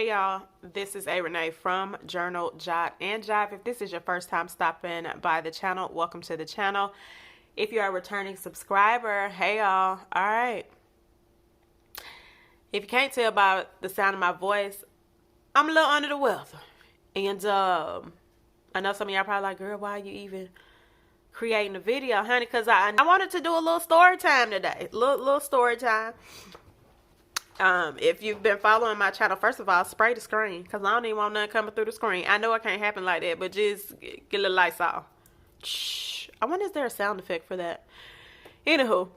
Hey y'all, this is A Renee from Journal, Jot, and Jive. If this is your first time stopping by the channel, welcome to the channel. If you are a returning subscriber, hey y'all. Alright. If you can't tell by the sound of my voice, I'm a little under the weather. And I know some of y'all probably like, girl, why are you even creating a video, honey? Because I wanted to do a little story time today. Little story time. If you've been following my channel, first of all, spray the screen, because I don't even want nothing coming through the screen. I know it can't happen like that, but just get a little lights off. Shh. I wonder is there a sound effect for that? Anywho,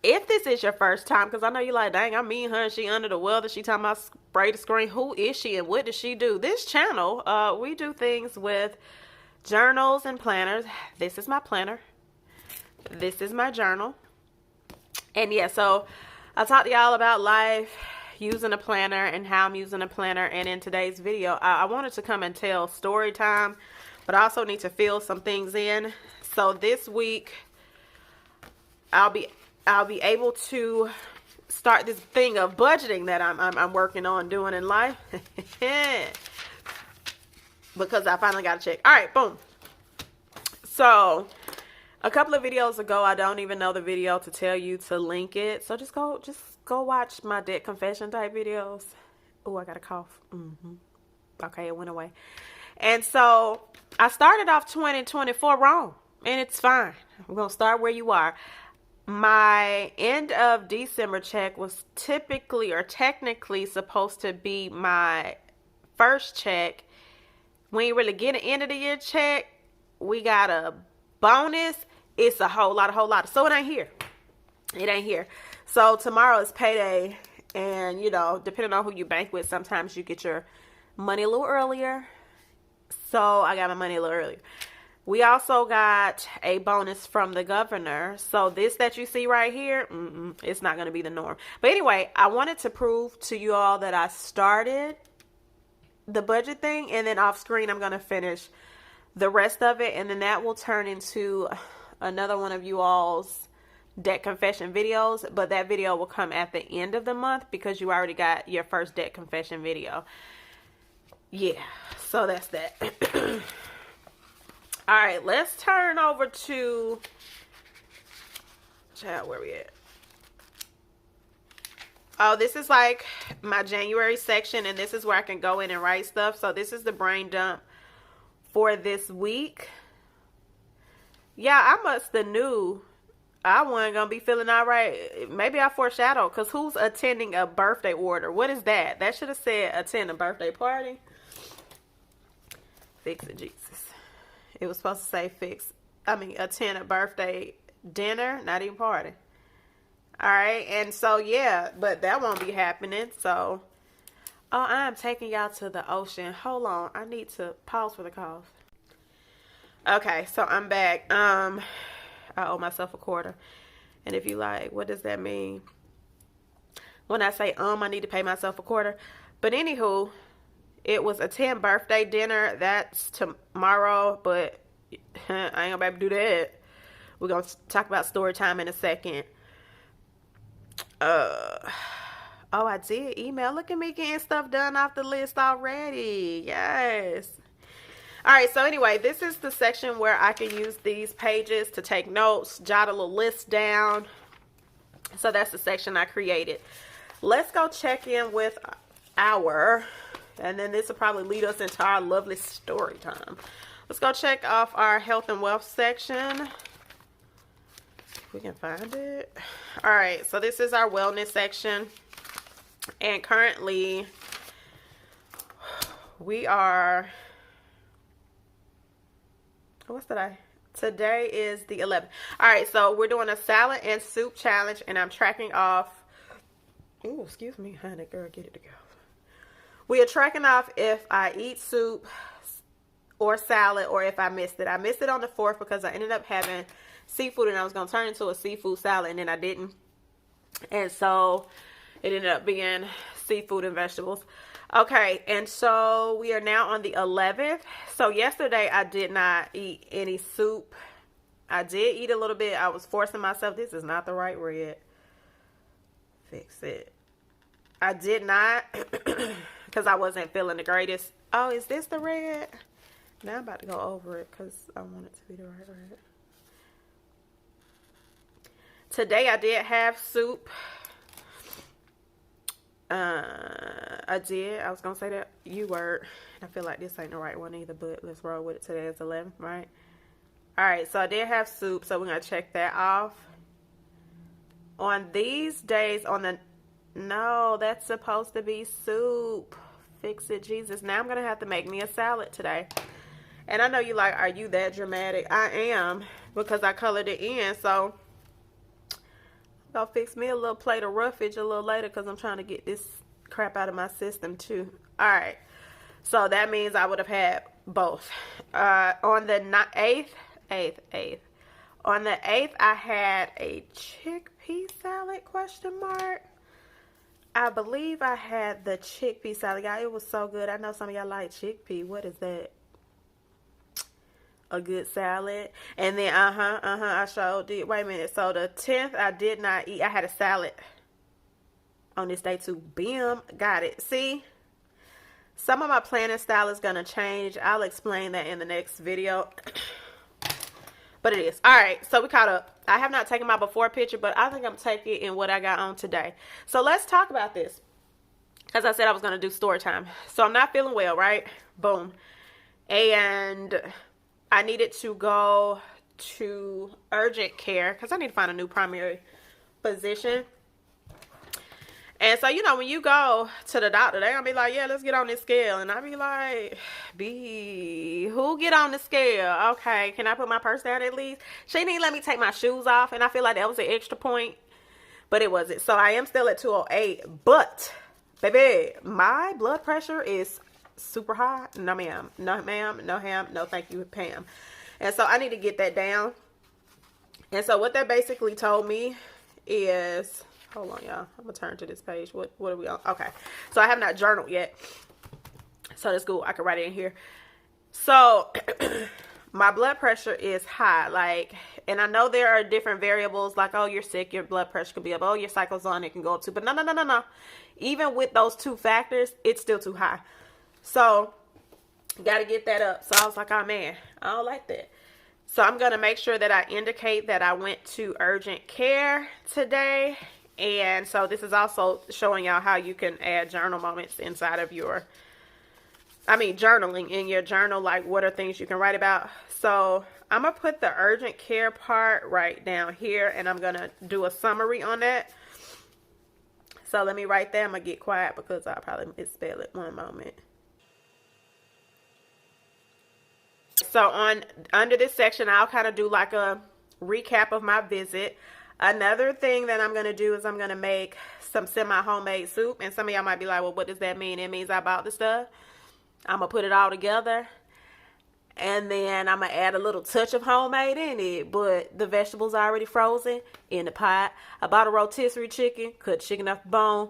if this is your first time, because I know you're like, dang, I mean her and she under the weather, she talking about spray the screen. Who is she and what does she do? This channel, we do things with journals and planners. This is my planner. This is my journal. And yeah, so I talked to y'all about life, using a planner, and how I'm using a planner. And in today's video, I wanted to come and tell story time, but I also need to fill some things in. So this week, I'll be able to start this thing of budgeting that I'm working on doing in life, because I finally got a check. All right, boom. So a couple of videos ago, I don't even know the video to tell you to link it. So just go watch my debt confession type videos. Oh, I got a cough. Okay, it went away. And so I started off 2024 wrong, and it's fine. We're going to start where you are. My end of December check was typically or technically supposed to be my first check. When you really get an end of the year check, we got a bonus. It's a whole lot. So it ain't here. It ain't here. So tomorrow is payday, and you know, depending on who you bank with, sometimes you get your money a little earlier. So I got my money a little earlier. We also got a bonus from the governor. So this that you see right here, it's not going to be the norm. But anyway, I wanted to prove to you all that I started the budget thing, and then off screen I'm going to finish the rest of it, and then that will turn into another one of you all's debt confession videos, but that video will come at the end of the month because you already got your first debt confession video. Yeah, so that's that. All right, let's turn over to, child, where we at? Oh, this is like my January section, and this is where I can go in and write stuff. So this is the brain dump for this week. Yeah, I must have knew I wasn't going to be feeling all right. Maybe I foreshadowed, because who's attending a birthday order? What is that? That should have said attend a birthday party. Fix it, Jesus. It was supposed to say attend a birthday dinner, not even party. All right, and so, yeah, but that won't be happening, so. Oh, I'm taking y'all to the ocean. Hold on. I need to pause for the cough. Okay, so I'm back. I owe myself a quarter. And if you like, what does that mean? When I say I need to pay myself a quarter. But anywho, it was a 10 birthday dinner. That's tomorrow, but I ain't gonna be able to do that. We're gonna talk about story time in a second. Oh, I did email. Look at me getting stuff done off the list already. Yes. All right. So anyway, this is the section where I can use these pages to take notes, jot a little list down. So that's the section I created. Let's go check in with and then this will probably lead us into our lovely story time. Let's go check off our health and wealth section. If we can find it. All right. So this is our wellness section. And currently, we are, today is the 11th. All right, so we're doing a salad and soup challenge, and I'm tracking off, ooh, excuse me, honey, girl, get it together. We are tracking off if I eat soup or salad, or if I missed it. I missed it on the 4th because I ended up having seafood, and I was going to turn it into a seafood salad, and then I didn't. And so it ended up being seafood and vegetables. Okay, and so we are now on the 11th. So yesterday I did not eat any soup. I did eat a little bit. I was forcing myself. This is not the right red. Fix it. I did not, because because I wasn't feeling the greatest. Oh, is this the red? Now I'm about to go over it because I want it to be the right red. Today I did have soup. I did. I was going to say that U word. I feel like this ain't the right one either, but let's roll with it. Today is 11th, right? All right, so I did have soup, so we're going to check that off. On these days, no, that's supposed to be soup. Fix it, Jesus. Now I'm going to have to make me a salad today. And I know you like, are you that dramatic? I am, because I colored it in, so I'm going to fix me a little plate of roughage a little later because I'm trying to get this crap out of my system too. All right, so that means I would have had both. On the 8th, on the 8th, I had a chickpea salad, question mark. I believe I had the chickpea salad. Y'all, it was so good. I know some of y'all like chickpea. What is that? A good salad. And then, I sure did. Wait a minute. So the 10th, I did not eat. I had a salad on this day too. Bam. Got it. See? Some of my planning style is going to change. I'll explain that in the next video. But it is. All right, so we caught up. I have not taken my before picture, but I think I'm taking it in what I got on today. So let's talk about this. As I said, I was going to do story time. So I'm not feeling well, right? Boom. And I needed to go to urgent care because I need to find a new primary physician. And so, you know, when you go to the doctor, they're going to be like, yeah, let's get on this scale. And I'll be like, who get on the scale? Okay, can I put my purse down at least? She didn't let me take my shoes off. And I feel like that was an extra point. But it wasn't. So I am still at 208. But, baby, my blood pressure is super high. No, ma'am. No, ma'am. No, ham. No, thank you, Pam. And so I need to get that down. And so what that basically told me is... Hold on, y'all. I'm going to turn to this page. What are we on? Okay. So I have not journaled yet. So that's cool. I can write it in here. So my blood pressure is high. Like, and I know there are different variables. Like, oh, you're sick. Your blood pressure could be up. Oh, your cycle's on. It can go up too. But no. Even with those two factors, it's still too high. So got to get that up. So I was like, oh, man, I don't like that. So I'm going to make sure that I indicate that I went to urgent care today. And so this is also showing y'all how you can add journal moments inside of your, journaling in your journal. Like, what are things you can write about? So I'm going to put the urgent care part right down here. And I'm going to do a summary on that. So let me write that. I'm going to get quiet because I'll probably misspell it one moment. So under this section, I'll kind of do like a recap of my visit. Another thing that I'm going to do is I'm going to make some semi-homemade soup. And some of y'all might be like, well, what does that mean? It means I bought the stuff. I'm going to put it all together. And then I'm going to add a little touch of homemade in it. But the vegetables are already frozen in the pot. I bought a rotisserie chicken, cut chicken off the bone.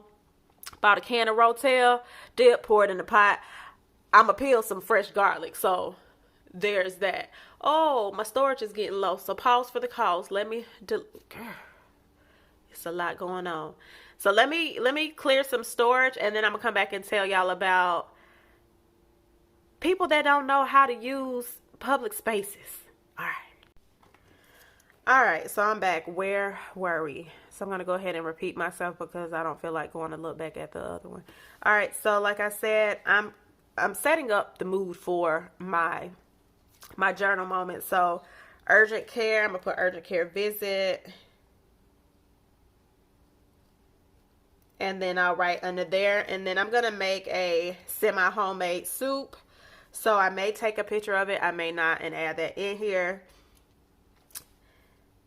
Bought a can of Rotel, dip, pour it in the pot. I'm going to peel some fresh garlic. So there's that. Oh, my storage is getting low. So pause for the cause. Girl, it's a lot going on. So let me clear some storage, and then I'm gonna come back and tell y'all about people that don't know how to use public spaces. All right. So I'm back. Where were we? So I'm gonna go ahead and repeat myself because I don't feel like going to look back at the other one. All right. So like I said, I'm setting up the mood for my journal moment. So urgent care, I'm gonna put urgent care visit, and then I'll write under there. And then I'm gonna make a semi-homemade soup. So I may take a picture of it, I may not, and add that in here.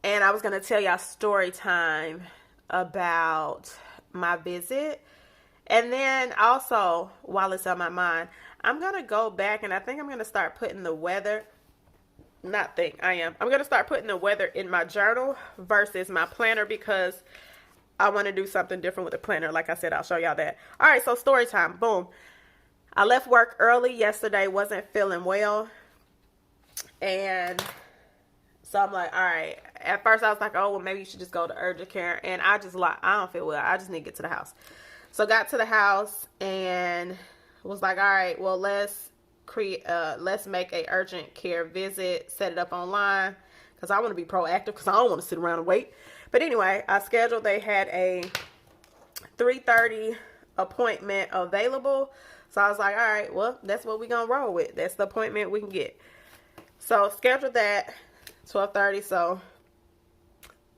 And I was gonna tell y'all story time about my visit. And then also, while it's on my mind, I'm going to go back, and I think I'm going to start putting the weather, I'm going to start putting the weather in my journal versus my planner because I want to do something different with the planner. Like I said, I'll show y'all that. All right, so story time. Boom. I left work early yesterday, wasn't feeling well. And so I'm like, all right. At first I was like, oh, well, maybe you should just go to urgent care. And I don't feel well. I just need to get to the house. So got to the house, and was like, all right, well, let's make a urgent care visit, set it up online, because I want to be proactive, because I don't want to sit around and wait. But anyway, I scheduled, they had a 3:30 appointment available. So I was like, all right, well, that's what we're going to roll with. That's the appointment we can get. So scheduled that 12:30. So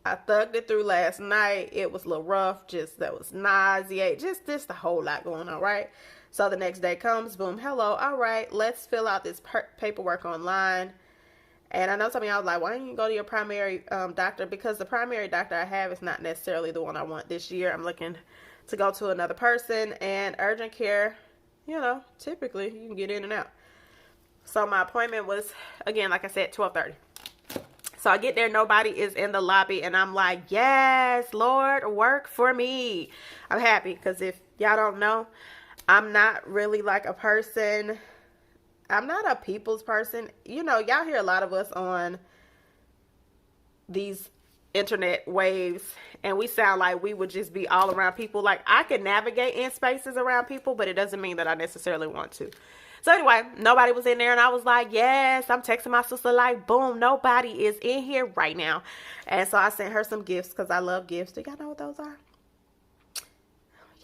I thugged it through last night. It was a little rough. That was nauseating. Just a whole lot going on, right? So the next day comes, boom, hello, all right, let's fill out this paperwork online. And I know some of y'all like, why don't you go to your primary doctor? Because the primary doctor I have is not necessarily the one I want this year. I'm looking to go to another person. And urgent care, you know, typically you can get in and out. So my appointment was, again, like I said, 12:30. So I get there, nobody is in the lobby, and I'm like, yes, Lord, work for me. I'm happy, because if y'all don't know, I'm not really like a person. I'm not a people's person. You know, y'all hear a lot of us on these internet waves, and we sound like we would just be all around people. Like, I can navigate in spaces around people, but it doesn't mean that I necessarily want to. So anyway, nobody was in there, and I was like, yes, I'm texting my sister like, boom, nobody is in here right now. And so I sent her some gifts, because I love gifts. Do y'all know what those are?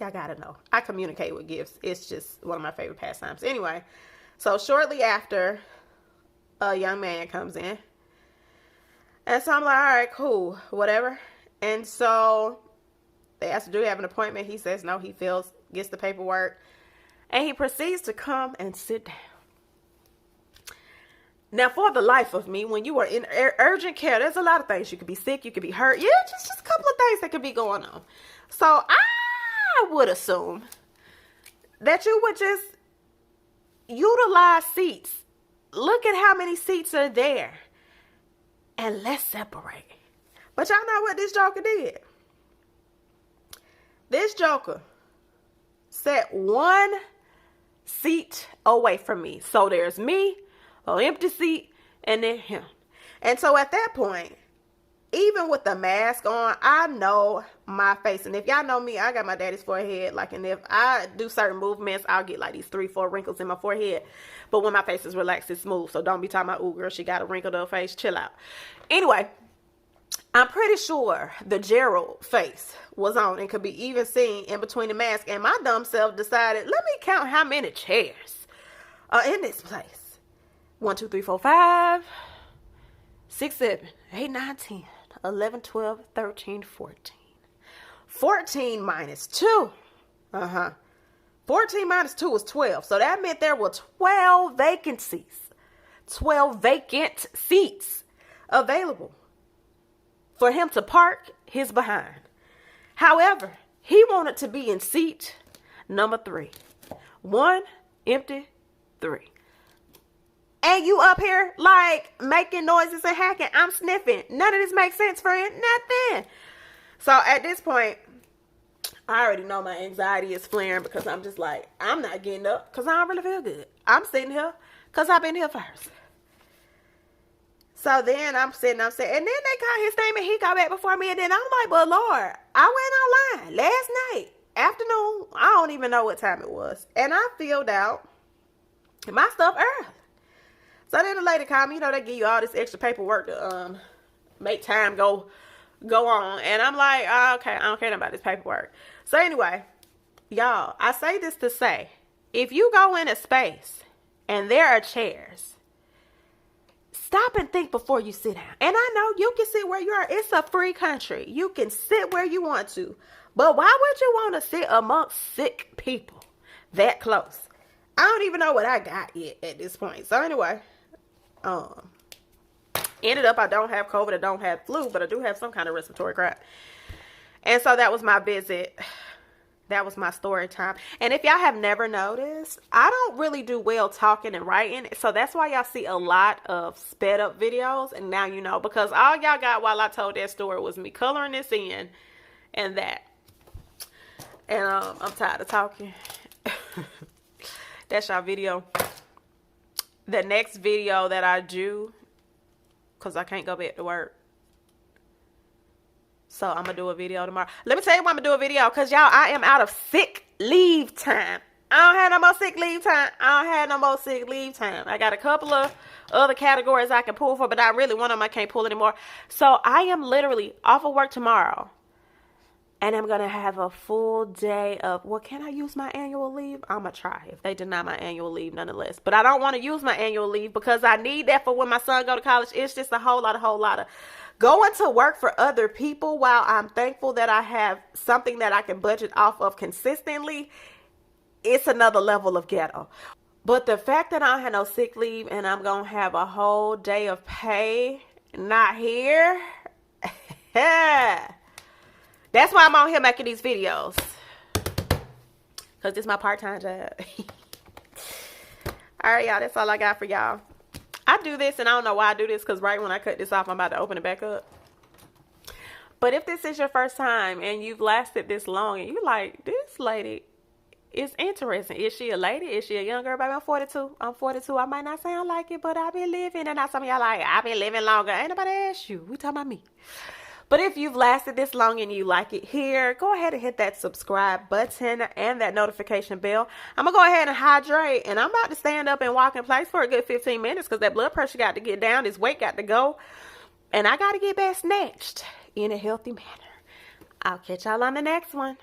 Y'all gotta know. I communicate with gifts. It's just one of my favorite pastimes. Anyway, so shortly after, a young man comes in. And so I'm like, all right, cool, whatever. And so they asked, do you have an appointment? He says no. He gets the paperwork. And he proceeds to come and sit down. Now, for the life of me, when you are in urgent care, there's a lot of things. You could be sick. You could be hurt. Yeah, just a couple of things that could be going on. So I would assume that you would just utilize seats. Look at how many seats are there. And let's separate. But y'all know what this joker did? This joker sat one seat away from me. So there's me, an empty seat, and then him. And so at that point, even with the mask on, I know my face. And if y'all know me, I got my daddy's forehead. Like, and if I do certain movements, I'll get like these 3-4 wrinkles in my forehead. But when my face is relaxed, it's smooth. So don't be talking about, ooh, girl, she got a wrinkled up face. Chill out. Anyway, I'm pretty sure the Gerald face was on and could be even seen in between the mask. And my dumb self decided, let me count how many chairs are in this place. 1, 2, 3, 4, 5, 6, 7, 8, 9, 10, 11, 12, 13, 14. 14 minus 2. 14 minus 2 is 12. So that meant there were 12 vacancies. 12 vacant seats available for him to park his behind. However, he wanted to be in seat number 3. 1, empty, 3. And you up here like making noises and hacking. I'm sniffing. None of this makes sense, friend. Nothing. So at this point, I already know my anxiety is flaring, because I'm just like, I'm not getting up because I don't really feel good. I'm sitting here because I've been here first. So then I'm sitting, and then they call his name and he got back before me. And then I'm like, but Lord, I went online last night, afternoon. I don't even know what time it was. And I filled out my stuff early. So then the lady called me. You know, they give you all this extra paperwork to make time go on. And I'm like, oh, okay, I don't care about this paperwork. So anyway, y'all, I say this to say, if you go in a space and there are chairs, stop and think before you sit down. And I know you can sit where you are. It's a free country. You can sit where you want to. But why would you want to sit amongst sick people that close? I don't even know what I got yet at this point. So anyway, ended up I don't have COVID, I don't have flu, but I do have some kind of respiratory crap. And so that was my visit. That was my story time. And if y'all have never noticed, I don't really do well talking and writing. So that's why y'all see a lot of sped up videos. And now you know, because all y'all got while I told that story was me coloring this in and that. And I'm tired of talking. That's y'all video. The next video that I do, because I can't go back to work, so I'm going to do a video tomorrow. Let me tell you why I'm going to do a video, because y'all, I am out of sick leave time. I don't have no more sick leave time. I don't have no more sick leave time. I got a couple of other categories I can pull for, but one of them I can't pull anymore. So I am literally off of work tomorrow. And I'm going to have a full day of, well, can I use my annual leave? I'm going to try if they deny my annual leave nonetheless. But I don't want to use my annual leave because I need that for when my son go to college. It's just a whole lot of going to work for other people. While I'm thankful that I have something that I can budget off of consistently, it's another level of ghetto. But the fact that I don't have no sick leave and I'm going to have a whole day of pay not here. That's why I'm on here making these videos. Because this is my part-time job. Alright, y'all. That's all I got for y'all. I do this, and I don't know why I do this. Because right when I cut this off, I'm about to open it back up. But if this is your first time, and you've lasted this long, and you're like, this lady is interesting. Is she a lady? Is she a young girl? Baby, I'm 42. I'm 42. I might not sound like it, but I've been living. And now some of y'all like, I've been living longer. Ain't nobody asked you. We talking about me. But if you've lasted this long and you like it here, go ahead and hit that subscribe button and that notification bell. I'm going to go ahead and hydrate. And I'm about to stand up and walk in place for a good 15 minutes because that blood pressure got to get down. This weight got to go. And I got to get back snatched in a healthy manner. I'll catch y'all on the next one.